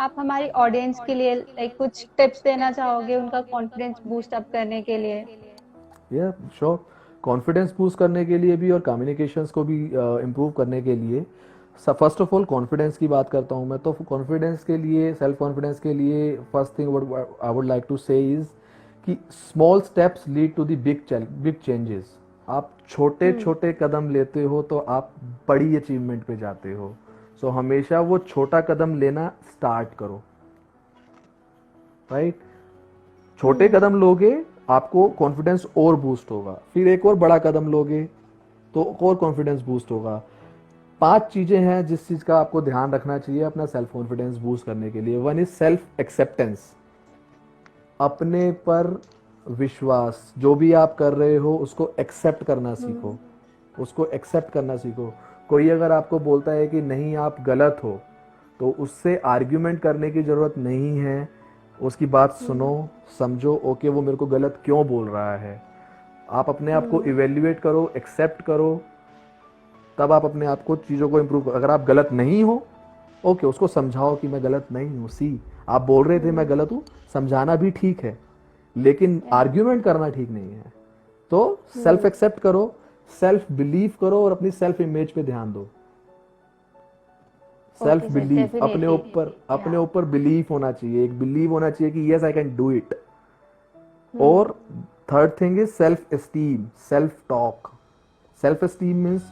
आप हमारी ऑडियंस के लिए लाइक कुछ टिप्स देना चाहोगे उनका कॉन्फिडेंस बूस्ट अप करने के लिए? या श्योर, कॉन्फिडेंस बूस्ट करने के लिए भी और कम्युनिकेशंस को भी इम्प्रूव करने के लिए, फर्स्ट ऑफ ऑल कॉन्फिडेंस की बात करता हूँ मैं। तो कॉन्फिडेंस के लिए, सेल्फ कॉन्फिडेंस के लिए, first thing I would like to say is कि small steps lead to the big changes. आप छोटे हम्म। छोटे कदम लेते हो तो आप बड़ी अचीवमेंट पे जाते हो। सो हमेशा वो छोटा कदम लेना स्टार्ट करो, राइट? छोटे हम्म। कदम लोगे, आपको कॉन्फिडेंस और बूस्ट होगा, फिर एक और बड़ा कदम लोगे तो और कॉन्फिडेंस बूस्ट होगा। 5 चीजें हैं जिस चीज का आपको ध्यान रखना चाहिए अपना सेल्फ कॉन्फिडेंस बूस्ट करने के लिए। वन इज सेल्फ एक्सेप्टेंस, अपने पर विश्वास। जो भी आप कर रहे हो उसको एक्सेप्ट करना सीखो, हम्म। उसको एक्सेप्ट करना सीखो। कोई अगर आपको बोलता है कि नहीं आप गलत हो, तो उससे आर्ग्यूमेंट करने की जरूरत नहीं है। उसकी बात सुनो, हम्म। समझो, ओके वो मेरे को गलत क्यों बोल रहा है। आप अपने आप को हम्म। इवेल्युएट करो, एक्सेप्ट करो, तब आप अपने आप को, चीज़ों को इम्प्रूव करो। अगर आप गलत नहीं हो, ओके उसको समझाओ कि मैं गलत नहीं हूँ। सी, आप बोल रहे थे मैं हम्म। गलत हूँ, समझाना भी ठीक है, लेकिन या। आर्ग्यूमेंट करना ठीक नहीं है। तो सेल्फ हम्म। एक्सेप्ट करो, सेल्फ बिलीव करो और अपनी सेल्फ इमेज पे ध्यान दो। सेल्फ ओके सर, बिलीव, अपने डेफिनेटली। ऊपर, या। अपने ऊपर बिलीव होना चाहिए, एक बिलीव होना चाहिए कि yes I can do it. Hmm. और third thing is self esteem, self talk. Self esteem means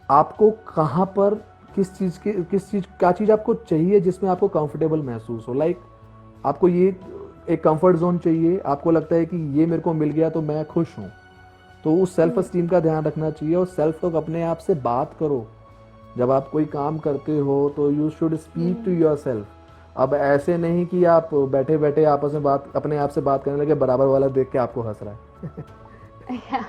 आपको कहाँ पर, किस चीज, क्या चीज आपको चाहिए जिसमें आपको कंफर्टेबल महसूस हो। लाइक आपको ये एक कंफर्ट जोन चाहिए, आपको लगता है कि ये मेरे को मिल गया तो मैं खुश हूँ, तो उस सेल्फ हम्म। एस्टीम का ध्यान रखना चाहिए। और सेल्फ टॉक, अपने आप से बात करो। जब आप कोई काम करते हो तो you should speak to hmm. Yourself. अब ऐसे नहीं कि आप बैठे बैठे आपस में बात, अपने आप से बात करने लगे, बराबर वाला देख के आपको हंस रहा है। या।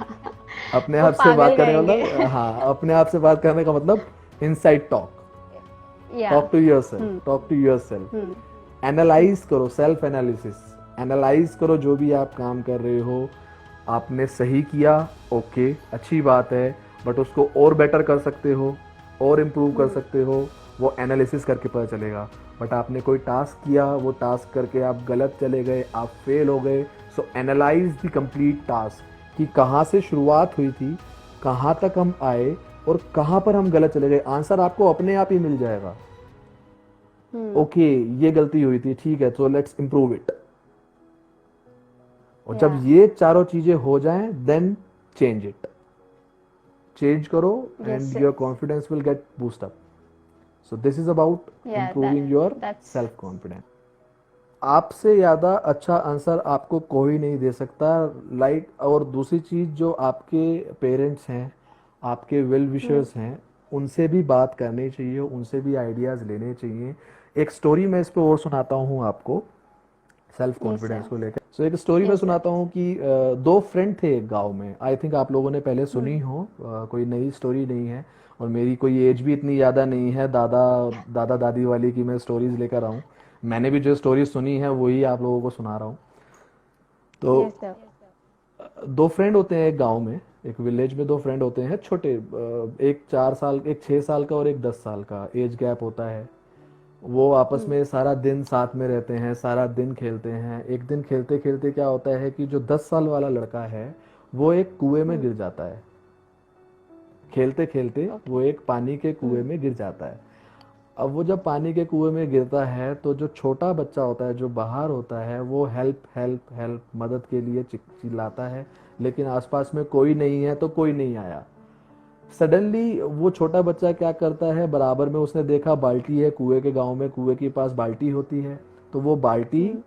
अपने वो आप से बात पागल करने का कहेंगे। मतलब, हाँ, अपने आप से बात करने का मतलब इनसाइड टॉक। या। Talk to yourself, hmm. Talk to yourself. Hmm. Analyse करो, सेल्फ एनालिसिस। एनालाइज करो जो भी आप काम कर रहे हो, आपने सही किया, ओके अच्छी बात है, बट उसको और बेटर कर सकते हो, और इम्प्रूव कर हम्म। सकते हो, वो एनालिसिस करके पता चलेगा। बट आपने कोई टास्क किया, वो टास्क करके आप गलत चले गए, आप फेल हो गए, सो एनालाइज द कंप्लीट टास्क कि कहाँ से शुरुआत हुई थी, कहाँ तक हम आए और कहाँ पर हम गलत चले गए। आंसर आपको अपने आप ही मिल जाएगा। हम्म। ओके ये गलती हुई थी, ठीक है, तो लेट्स इम्प्रूव इट। और या। जब ये चारों चीजें हो जाएं, देन चेंज इट, चेंज करो, yes and sir. Your confidence will get boost up. So this is about या improving your that's. Self confidence. आपसे ज़्यादा अच्छा आंसर आपको कोई नहीं दे सकता। लाइक, और दूसरी चीज़, जो आपके पेरेंट्स हैं, आपके वेल हम्म। विशर्स हैं, उनसे भी बात करनी चाहिए, उनसे भी आइडियाज़ लेने चाहिए। एक स्टोरी मैं इस पे और सुनाता हूँ आपको, सेल्फ यस कॉन्फिडेंस सर। को लेकर। सो एक स्टोरी मैं यस सर। सुनाता हूँ कि 2 फ्रेंड थे एक गांव में। आई थिंक आप लोगों ने पहले सुनी हम्म। हो, कोई नई स्टोरी नहीं है। और मेरी कोई एज भी इतनी ज़्यादा नहीं है दादा दादा दादी वाली कि मैं स्टोरीज लेकर आऊँ। मैंने भी जो स्टोरी सुनी है वही आप लोगों को सुना रहा हूँ। तो यस सर। 2 फ्रेंड होते हैं एक गांव में, एक विलेज में। 2 फ्रेंड होते हैं छोटे, एक 4 साल, एक 6 साल का और एक 10 साल का एज गैप होता है। वो आपस हम्म। में सारा दिन साथ में रहते हैं, सारा दिन खेलते हैं। एक दिन खेलते खेलते क्या होता है कि जो 10 साल वाला लड़का है, वो एक कुएं में हम्म। गिर जाता है। खेलते खेलते ओके। वो एक पानी के कुएं हम्म। में गिर जाता है। अब वो जब पानी के कुएं में गिरता है तो जो छोटा बच्चा होता है, जो बाहर होता है, वो हेल्प हेल्प हेल्प, मदद के लिए चिल्लाता है, लेकिन आसपास में कोई नहीं है, तो कोई नहीं आया। सडनली वो छोटा बच्चा क्या करता है, बराबर में उसने देखा बाल्टी है, कुएं के, गांव में कुएं के पास बाल्टी होती है, तो वो बाल्टी हम्म।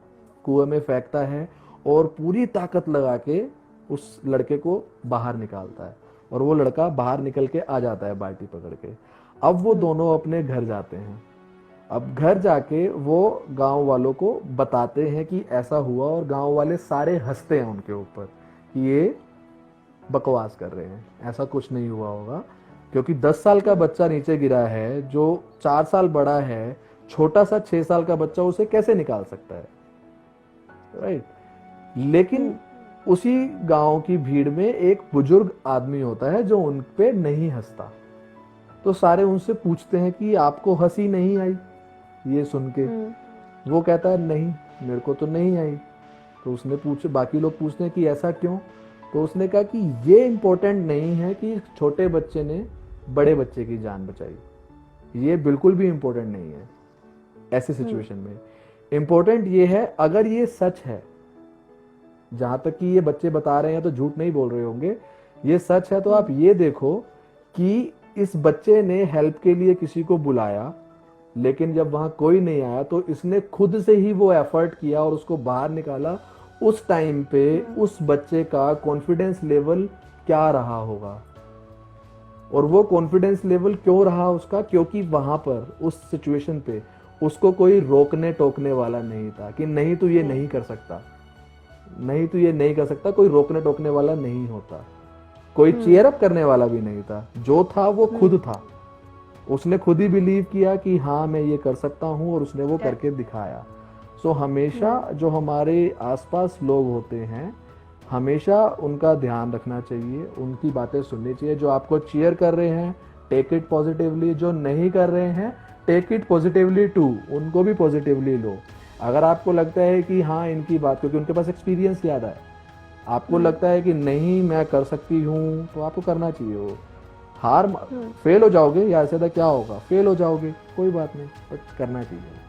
कुएं में फेंकता है और पूरी ताकत लगा के उस लड़के को बाहर निकालता है। और वो लड़का बाहर निकल के आ जाता है बाल्टी पकड़ के। अब वो हम्म। दोनों अपने घर जाते हैं। अब घर जाके वो गांव वालों को बताते हैं कि ऐसा हुआ, और गांव वाले सारे हंसते हैं उनके ऊपर कि ये बकवास कर रहे हैं, ऐसा कुछ नहीं हुआ होगा। क्योंकि 10 साल का हम्म। बच्चा नीचे गिरा है, जो 4 साल बड़ा है, छोटा सा 6 साल का बच्चा उसे कैसे निकाल सकता है, राइट? लेकिन हम्म। उसी गांव की भीड़ में एक बुजुर्ग आदमी होता है जो उन पे नहीं हंसता। तो सारे उनसे पूछते हैं कि आपको हंसी नहीं आई ये सुन के? हम्म। वो कहता है नहीं, मेरे को तो नहीं आई। तो उसने पूछे, बाकी लोग पूछते हैं कि ऐसा क्यों? तो उसने कहा कि ये इम्पोर्टेंट नहीं है कि छोटे बच्चे ने बड़े बच्चे की जान बचाई, ये बिल्कुल भी इम्पोर्टेंट नहीं है ऐसी सिचुएशन में। इम्पोर्टेंट ये है, अगर ये सच है, जहां तक कि ये बच्चे बता रहे हैं तो झूठ नहीं बोल रहे होंगे, ये सच है, तो आप ये देखो कि इस बच्चे ने हेल्प के लिए किसी को बुलाया, लेकिन जब वहां कोई नहीं आया तो इसने खुद से ही वो एफर्ट किया और उसको बाहर निकाला। उस टाइम पे उस बच्चे का कॉन्फिडेंस लेवल क्या रहा होगा? और वो कॉन्फिडेंस लेवल क्यों रहा उसका? क्योंकि वहां पर उस सिचुएशन पे उसको कोई रोकने टोकने वाला नहीं था कि नहीं तू ये नहीं कर सकता, नहीं तू ये नहीं कर सकता। कोई रोकने टोकने वाला नहीं होता, कोई चीयर अप करने वाला भी नहीं था। जो था वो खुद था, उसने खुद ही बिलीव किया कि हाँ मैं ये कर सकता हूँ, और उसने वो करके दिखाया। सो हमेशा जो हमारे आसपास लोग होते हैं, हमेशा उनका ध्यान रखना चाहिए, उनकी बातें सुननी चाहिए। जो आपको चीयर कर रहे हैं, टेक इट पॉजिटिवली। जो नहीं कर रहे हैं, टेक इट पॉजिटिवली टू, उनको भी पॉजिटिवली लो। अगर आपको लगता है कि हाँ इनकी बात, क्योंकि उनके पास एक्सपीरियंस ज़्यादा है, आपको लगता है कि नहीं मैं कर सकती हूँ, तो आपको करना चाहिए। वो फेल हो जाओगे या ऐसे क्या होगा, फेल हो जाओगे, कोई बात नहीं, बट करना चाहिए।